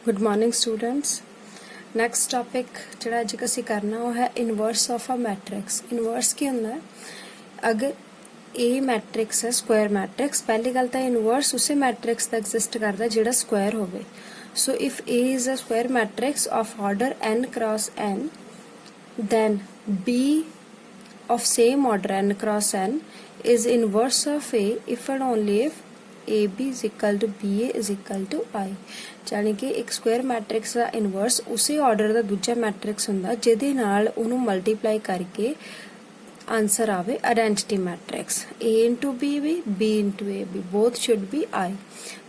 Good morning students. Next topic जो अज असी करना वो है inverse of a matrix. Inverse की होंगे अगर ए मैट्रिक्स है स्क्वायर मैट्रिक्स, पहली गल तो इनवर्स उस मैट्रिक्स का एग्जिस्ट करता जो स्क्वायर हो। So if A is a square matrix of order n cross n, then b of same order n cross n is inverse of a if and only if ab is equal to ba is equal to I। यानी कि एक square matrix का inverse उसी order का दूजा matrix हुंदा जिहदे नाल उहनूं मल्टीप्लाई करके आंसर आवे identity matrix a into B भी b इंटू ए भी बोथ शुड बी I।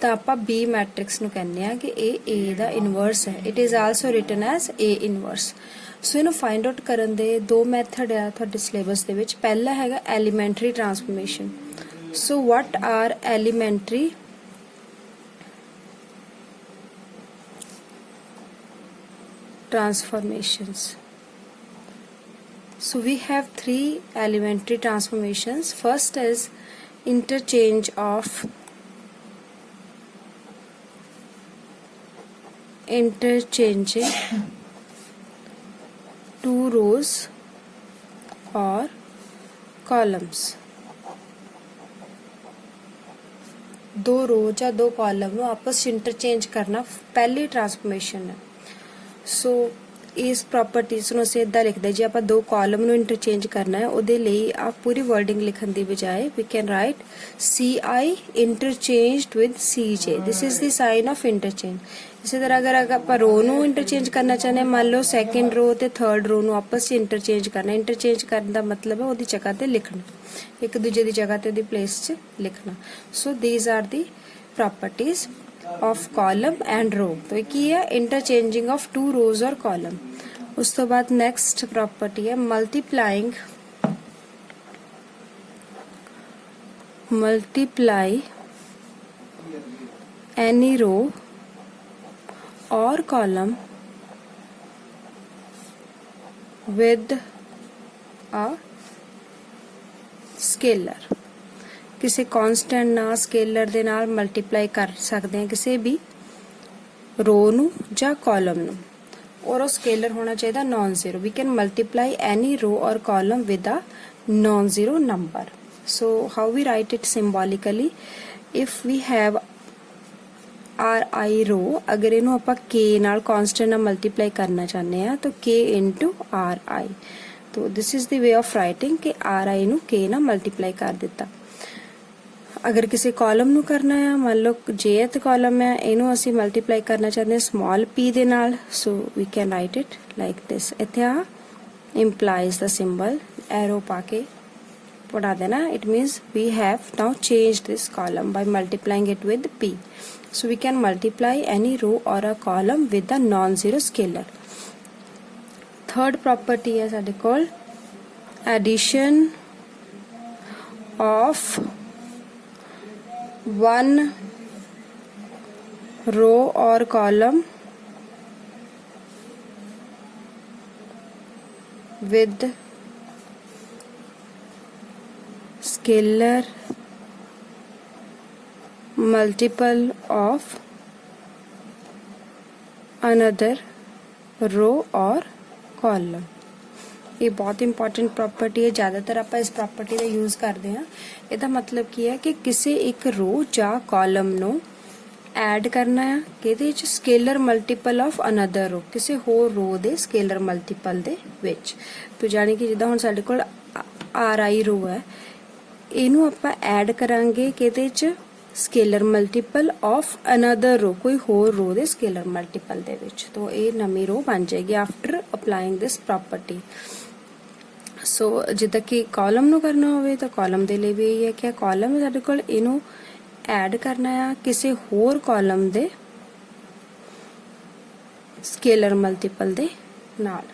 तो आप बी मैट्रिक्स नूं कहने आ कि ए दा इनवर्स है। It is also written as A inverse. So इनू फाइंड आउट करन दे दो मैथड आ तुहाडे सिलेबस दे विच। पहला हैगा elementary transformation. So what are elementary transformations? So we have three elementary transformations. First is interchange of interchanging two rows or columns। दो रो या दो column नूं आपस इंटरचेंज करना पहली ट्रांसफॉर्मेशन है। सो इस प्रॉपर्टीज नूं असीं इदां लिखदे जे आपां दो कॉलम नूं इंटरचेंज करना है उहदे लई आप पूरी वर्डिंग लिखण दी बजाय we can write CI interchanged with CJ। This is the sign of interchange. इसी तरह अगर आपां रो नूं इंटरचेंज करना चाहते हैं, मान लो सैकेंड रो ते थर्ड रो नूं आपस इंटरचेंज करना। इंटरचेंज करने का मतलब है उहदी जगह ते लिखना, एक दूजे की जगह ते उहदी प्लेस च लिखना। So these are the properties of column and row. तो एक ही है इंटरचेंजिंग ऑफ टू रोज और कॉलम। उस तो बाद नेक्स्ट प्रॉपर्टी है मल्टीप्लाई एनी रो और कॉलम विद अ स्केलर। किसी कांस्टेंट ना स्केलर दे नाल मल्टीप्लाई कर सकते हैं किसी भी रो नू या कॉलम नू, और वो स्केलर होना चाहिए non zero. We can multiply any row और column with a non zero number. So how we write it symbolically, if we have RI row, अगर इनू आपां K नाल कांस्टेंट नाल मल्टीप्लाई करना चाहते हैं तो K इंटू RI। तो this is the way of writing कि RI नू K नाल मल्टीप्लाई कर दिता। अगर किसी कॉलम नू करना है, मान लो jth कॉलम है, इनू असी मल्टीप्लाई करना चाहते हैं स्मॉल p दे नाल। So we can write it like this. इत्थे आ इंप्लाइज द सिंबल एरो पाके पढ़ा देना। It means we have now changed this column by multiplying it with p। So we can multiply any row और a column with a non zero scalar. Third property है साडे कोल addition of one row और column with scalar multiple of another row और column. ये बहुत important property है। ज़्यादातर आप इस प्रॉपर्टी का यूज करते हैं। इसका मतलब की है कि किसी एक रो या कॉलम नू ऐड करना है कि स्केलर मल्टीपल ऑफ अनदर रो, किसी होर रो दे स्केलर मल्टीपल दे विच। तो जानी कि जिद्दां हुण साडे कोल RI रो है, इनू आपां ऐड करांगे कि स्केलर मल्टीपल ऑफ अनदर रो, कोई होर रो दे स्केलर मल्टीपल दे विच। तो ये नवी रो बन जाएगी आफ्टर अप्लाइंग दिस प्रॉपर्टी। सो जिद्दां कि कॉलम नू करना होवे तो कॉलम दे लिए भी यही है कि कॉलम है साडे कोल, इनू ऐड करना है किसी होर कॉलम दे स्केलर मल्टीपल दे नाल।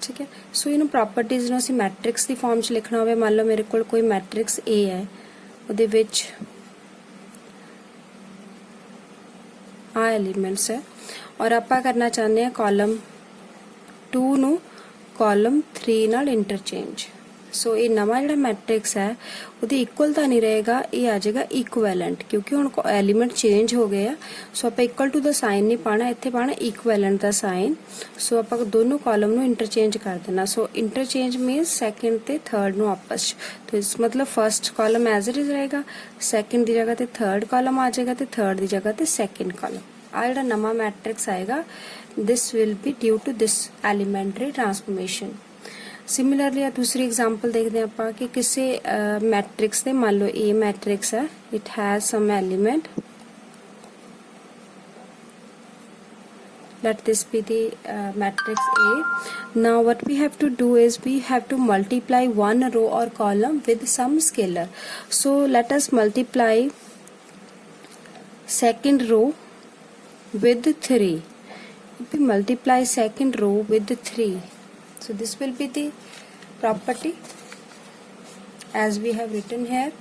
ठीक है। सो इनू प्रॉपर्टीज नू असीं मैट्रिक्स दी फॉर्म च लिखना होवे, मान लो मेरे कोल कोई मैट्रिक्स A है, उहदे विच आ एलिमेंट्स है और आपां करना चाहते हैं कॉलम 2 नू कॉलम 3 नाल इंटरचेंज। सो ये नवा जिहड़ा मैट्रिक्स है ਉਹਦੀ इक्वल ਤਾਂ नहीं रहेगा, ये आ जाएगा इक्वेलेंट, क्योंकि हुण एलीमेंट चेंज हो गए आ। सो आप इक्वल टू द साइन नहीं पाना, इत्थे पाना इक्वेलेंट दा साइन। सो आप दोनों कॉलम नू इंटरचेंज कर देना। सो इंटरचेंज मीनस सैकेंड ते थर्ड नू आपस च, तो इस मतलब first column as it is रहेगा, सैकेंड की जगह ते थर्ड कॉलम आ जाएगा, ते थर्ड की जगह ते सैकेंड कॉलम। आ जिहड़ा नवा मैट्रिक्स आएगा, this will be due to this elementary transformation. Similarly दूसरी एग्जांपल देखते हैं आप कि किसी मैट्रिक्स दे, मान लो ए मैट्रिक्स है, it has some element, let this be the matrix A. Now what we have to do is we have to multiply one row or column with some scalar. So let us multiply second row with 3. If we multiply second row with 3, so this will be the property as we have written here.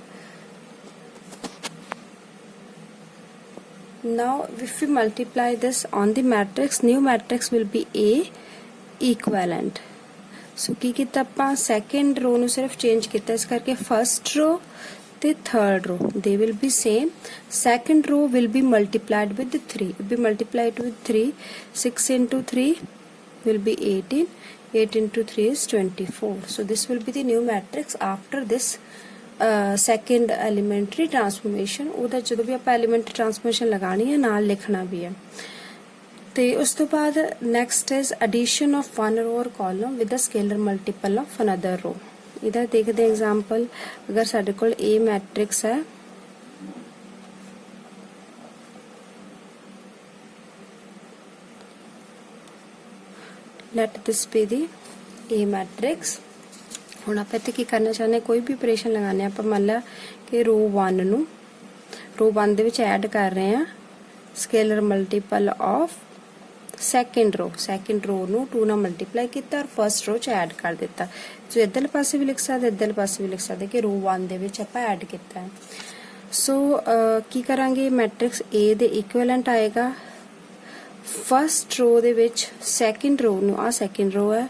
Now if we multiply this on the matrix, new matrix will be A equivalent. So की किता ਆਪਾਂ second row ਨੂੰ ਸਿਰਫ change ਕੀਤਾ, ਇਸ ਕਰਕੇ first row ਤੇ third row they will be same. Second row will be multiplied with 3. If we multiply it with 3, 6 into 3 will be 18. 8 into 3 is 24. So this will be the new matrix after this second elementary transformation. ਉਹਦਾ ਜਦੋਂ ਵੀ ਆਪਾਂ elementary ਟਰਾਂਸਫੋਰਮੇਸ਼ਨ ਲਗਾਣੀ ਹੈ ਨਾਲ ਲਿਖਣਾ ਵੀ ਹੈ। ਤੇ ਉਸ ਤੋਂ ਬਾਅਦ next is addition of one row or column with a scalar multiple of another row. ਇਹਦਾ ਦੇਖਦੇ ਐਗਜ਼ਾਮਪਲ, ਅਗਰ ਸਾਡੇ ਕੋਲ A ਮੈਟ੍ਰਿਕਸ ਹੈ, let this be the A matrix. ਹੁਣ ਆਪਾਂ ਇੱਥੇ ਕੀ ਕਰਨਾ ਚਾਹੁੰਦੇ, ਕੋਈ ਵੀ ਆਪਰੇਸ਼ਨ ਲਗਾਣੇ ਆਪਾਂ, ਮੰਨ ਲਾ ਕਿ ਰੋ 1 ਨੂੰ ਰੋ 1 ਦੇ ਵਿੱਚ ਐਡ ਕਰ ਰਹੇ ਆ ਸਕੇਲਰ ਮਲਟੀਪਲ ਆਫ ਸੈਕਿੰਡ ਰੋ ਨੂੰ 2 ਨਾਲ ਮਲਟੀਪਲਾਈ ਕੀਤਾ ਔਰ ਫਰਸਟ ਰੋ ਚ ਐਡ ਕਰ ਦਿੱਤਾ। ਸੋ ਇੱਧਰਲੇ ਪਾਸੇ ਵੀ ਲਿਖ ਸਕਦੇ, ਇੱਧਰਲੇ ਪਾਸੇ ਵੀ ਲਿਖ ਸਕਦੇ ਕਿ ਰੋ 1 ਦੇ ਵਿੱਚ ਆਪਾਂ ਐਡ ਕੀਤਾ ਹੈ। ਸੋ ਕੀ ਕਰਾਂਗੇ, ਮੈਟ੍ਰਿਕਸ A ਦੇ ਇਕੁਇਵਲੈਂਟ ਆਏਗਾ ਫਸਟ ਰੋ ਦੇ ਵਿੱਚ ਸੈਕਿੰਡ ਰੋ ਨੂੰ, ਆ ਸੈਕਿੰਡ ਰੋ ਹੈ,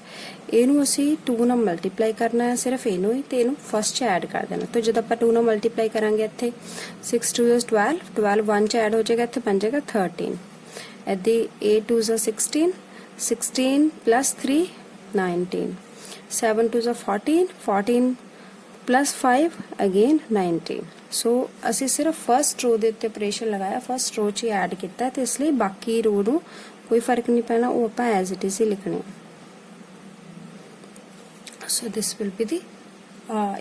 ਇਹਨੂੰ ਅਸੀਂ 2 ਨਾਲ ਮਲਟੀਪਲਾਈ ਕਰਨਾ ਹੈ ਸਿਰਫ ਇਹਨੂੰ ਹੀ, ਤੇ ਇਹਨੂੰ ਫਸਟ ਚ ਐਡ ਕਰ ਦੇਣਾ। ਤਾਂ ਜਦੋਂ ਆਪਾਂ 2 ਨਾਲ ਮਲਟੀਪਲਾਈ ਕਰਾਂਗੇ ਇੱਥੇ 6 2 is 12, 12 1 ਚ ਐਡ ਹੋ ਜਾਏਗਾ, ਇੱਥੇ ਬਣ ਜਾਏਗਾ 13। ਇੱਦੀ 8 2 is 16, 16 plus 3 19, 7 2 is 14, 14 plus 5 again 19। ਸੋ ਅਸੀਂ ਸਿਰਫ ਫਸਟ ਰੋ ਦੇ ਉੱਤੇ ਆਪਰੇਸ਼ਨ ਲਗਾਇਆ, ਫਸਟ ਰੋ 'ਚ ਹੀ ਐਡ ਕੀਤਾ, ਤੇ ਇਸ ਲਈ ਬਾਕੀ ਰੋ ਨੂੰ ਕੋਈ ਫਰਕ ਨਹੀਂ ਪੈਣਾ, ਉਹ ਆਪਾਂ ਐਜ਼ ਇਟ ਇਜ਼ ਹੀ ਲਿਖਣੇ। So this will be the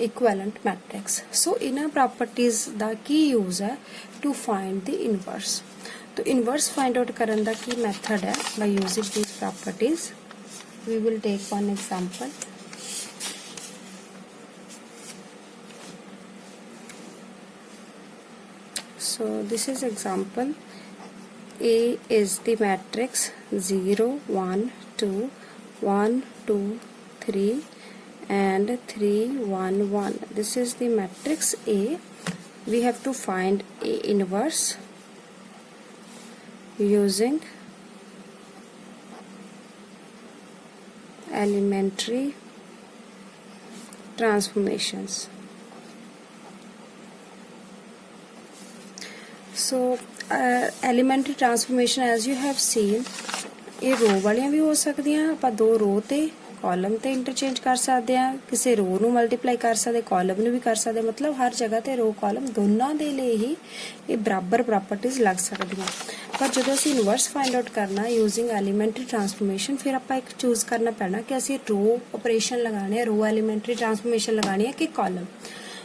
equivalent matrix. So ਇਹਨਾਂ ਪ੍ਰੋਪਰਟੀਜ਼ ਦਾ ਕੀ ਯੂਜ਼ ਹੈ ਟੂ ਫਾਈਂਡ ਦੀ ਇਨਵਰਸ। तो इनवर्स फाइंड आउट करने का की मेथड है, by using these properties we will take one example. So this is example. A is the matrix 0 1 2 1 2 3 and 3 1 1. This is the matrix A. We have to find A inverse using elementary transformations. So elementary transformation as you have seen, ਇਹ ਰੋ ਵਾਲੀਆਂ ਵੀ ਹੋ ਸਕਦੀਆਂ, ਆਪਾਂ ਦੋ ਰੋ ਤੇ column ਤੇ ਇੰਟਰਚੇਂਜ ਕਰ ਸਕਦੇ ਆ, ਕਿਸੇ ਰੋ ਨੂੰ ਮਲਟੀਪਲਾਈ ਕਰ ਸਕਦੇ, ਕਾਲਮ ਨੂੰ ਵੀ ਕਰ ਸਕਦੇ, ਮਤਲਬ ਹਰ ਜਗ੍ਹਾ ਤੇ ਰੋ ਕਾਲਮ ਦੋਨਾਂ ਦੇ ਲਈ ਹੀ ਇਹ ਬਰਾਬਰ ਪ੍ਰੋਪਰਟੀਜ਼ ਲੱਗ ਸਕਦੀਆਂ। ਪਰ ਜਦੋਂ ਅਸੀਂ ਇਨਵਰਸ ਫਾਈਂਡ ਆਊਟ ਕਰਨਾ ਯੂਜ਼ਿੰਗ ਐਲੀਮੈਂਟਰੀ ਟਰਾਂਸਫੋਰਮੇਸ਼ਨ, ਫਿਰ ਆਪਾਂ ਇੱਕ ਚੂਜ਼ ਕਰਨਾ ਪੈਣਾ ਕਿ ਅਸੀਂ ਰੋ ਆਪਰੇਸ਼ਨ ਲਗਾਣੇ ਆ, ਰੋ ਐਲੀਮੈਂਟਰੀ ਟਰਾਂਸਫੋਰਮੇਸ਼ਨ ਲਗਾਣੀ ਹੈ ਕਿ ਕਾਲਮ।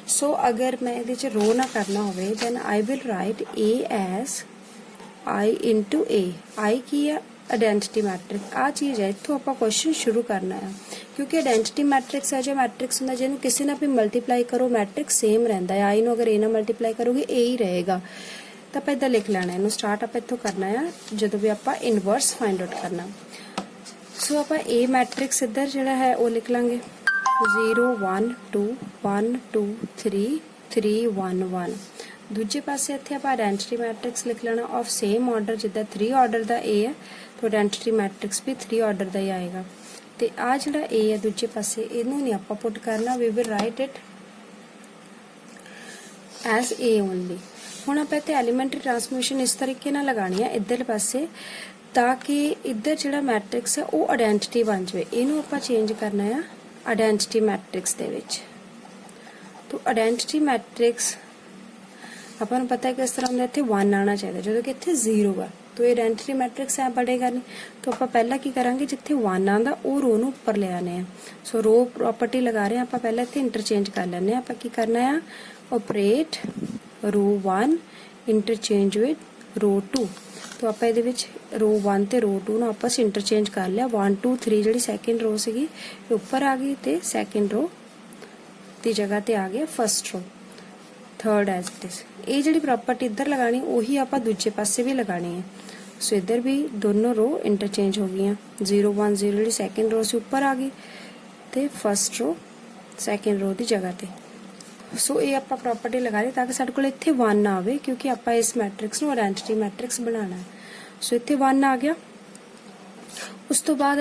ਸੋ ਅਗਰ ਮੈਂ ਇਹਦੇ 'ਚ ਰੋ ਨਾ ਕਰਨਾ ਹੋਵੇ then I will write A as I into A। I ਕੀ ਹੈ, ਆਇਡੈਂਟਿਟੀ ਮੈਟ੍ਰਿਕਸ। ਆ ਚੀਜ਼ ਹੈ, ਇੱਥੋਂ ਆਪਾਂ ਕੁਐਸਚਨ ਸ਼ੁਰੂ ਕਰਨਾ ਹੈ, ਕਿਉਂਕਿ ਆਇਡੈਂਟਿਟੀ ਮੈਟ੍ਰਿਕਸ ਹੈ, ਜੋ ਮੈਟ੍ਰਿਕਸ ਹੁੰਦਾ ਜਿਹਨੂੰ ਕਿਸੇ ਨਾਲ ਵੀ ਮਲਟੀਪਲਾਈ ਕਰੋ ਮੈਟ੍ਰਿਕਸ ਸੇਮ ਰਹਿੰਦਾ ਹੈ। I ਨੂੰ ਅਗਰ A ਨਾਲ ਮਲਟੀਪਲਾਈ ਕਰੋਗੇ A ਹੀ ਰਹੇਗਾ, ਤਾਂ ਆਪਾਂ ਇੱਦਾਂ ਲਿਖ ਲੈਣਾ। ਇਹਨੂੰ ਸਟਾਰਟ ਆਪਾਂ ਇੱਥੋਂ ਕਰਨਾ ਹੈ ਜਦੋਂ ਵੀ ਆਪਾਂ ਇਨਵਰਸ ਫਾਈਂਡ ਆਊਟ ਕਰਨਾ। ਸੋ ਆਪਾਂ A ਮੈਟ੍ਰਿਕਸ ਇੱਧਰ ਜਿਹੜਾ ਹੈ ਉਹ ਲਿਖ ਲਾਂਗੇ 0 1 2 1 2 3 3 1 1। ਦੂਜੇ ਪਾਸੇ ਇੱਥੇ ਆਪਾਂ ਆਇਡੈਂਟਿਟੀ ਮੈਟ੍ਰਿਕਸ ਲਿਖ ਲੈਣਾ ਆਫ ਸੇਮ ਆਰਡਰ, ਜਿੱਦਾਂ 3 ਆਰਡਰ ਦਾ A ਹੈ ਤਾਂ ਆਇਡੈਂਟਿਟੀ ਮੈਟ੍ਰਿਕਸ ਵੀ 3 ਆਰਡਰ ਦਾ ਹੀ ਆਏਗਾ। ਤੇ ਆ ਜਿਹੜਾ A ਹੈ ਦੂਜੇ ਪਾਸੇ ਇਹਨੂੰ ਨਹੀਂ ਆਪਾਂ ਪੁੱਟ ਕਰਨਾ, we will write it as A only। ਹੁਣ ਆਪਾਂ ਇੱਥੇ ਐਲੀਮੈਂਟਰੀ ਟਰਾਂਸਫੋਰਮੇਸ਼ਨ ਇਸ ਤਰੀਕੇ ਨਾਲ ਲਗਾਣੀ ਹੈ ਇੱਧਰਲੇ ਪਾਸੇ, ਤਾਂ ਕਿ ਇੱਧਰ ਜਿਹੜਾ ਮੈਟ੍ਰਿਕਸ ਹੈ ਉਹ ਆਇਡੈਂਟੀਟੀ ਬਣ ਜਾਵੇ। ਇਹਨੂੰ ਆਪਾਂ ਚੇਂਜ ਕਰਨਾ ਆ ਆਇਡੈਂਟੀਟੀ ਮੈਟ੍ਰਿਕਸ ਦੇ ਵਿੱਚ। तो आइडेंटिटी मैट्रिक्स अपन को पता है किस तरह होंगे, इतने 1 आना चाहिए जो कि इतने 0 है, तो ये आइडेंटिटी मैट्रिक्स है बढ़ेगा नहीं। तो आप पहला की करांगे जिथे 1 आता वो रो नूं उपर ले आने। सो रो प्रॉपर्टी लगा रहे हैं आप पहले इतने इंटरचेंज कर लेने। आप की करना है ऑपरेट रो 1 इंटरचेंज विद रो 2। तो आप ये रो 1 ते रो 2 नूं आपस इंटरचेंज कर लिया। 1 2 3 जी सैकेंड रो सी उपर आ गई, तो सैकेंड रो की जगह ते आ गया first row, third as it is. ये जी प्रॉपर्टी इधर लगानी उही आप दूजे पासे भी लगानी है। सो इधर भी दोनों रो इंटरचेंज हो गई, 0 1 0 जी सैकेंड रो से उपर आ गई, तो फर्स्ट रो सैकेंड रो की जगह ते। सो ये आप प्रॉपर्टी लगा रहे ताकि साडे कोल इत्थे 1 ना आवे, क्योंकि आप इस मैट्रिक्स नूं आइडेंटिटी मैट्रिक्स बनाना है। सो इत्थे 1 आ गया। उस तो बाद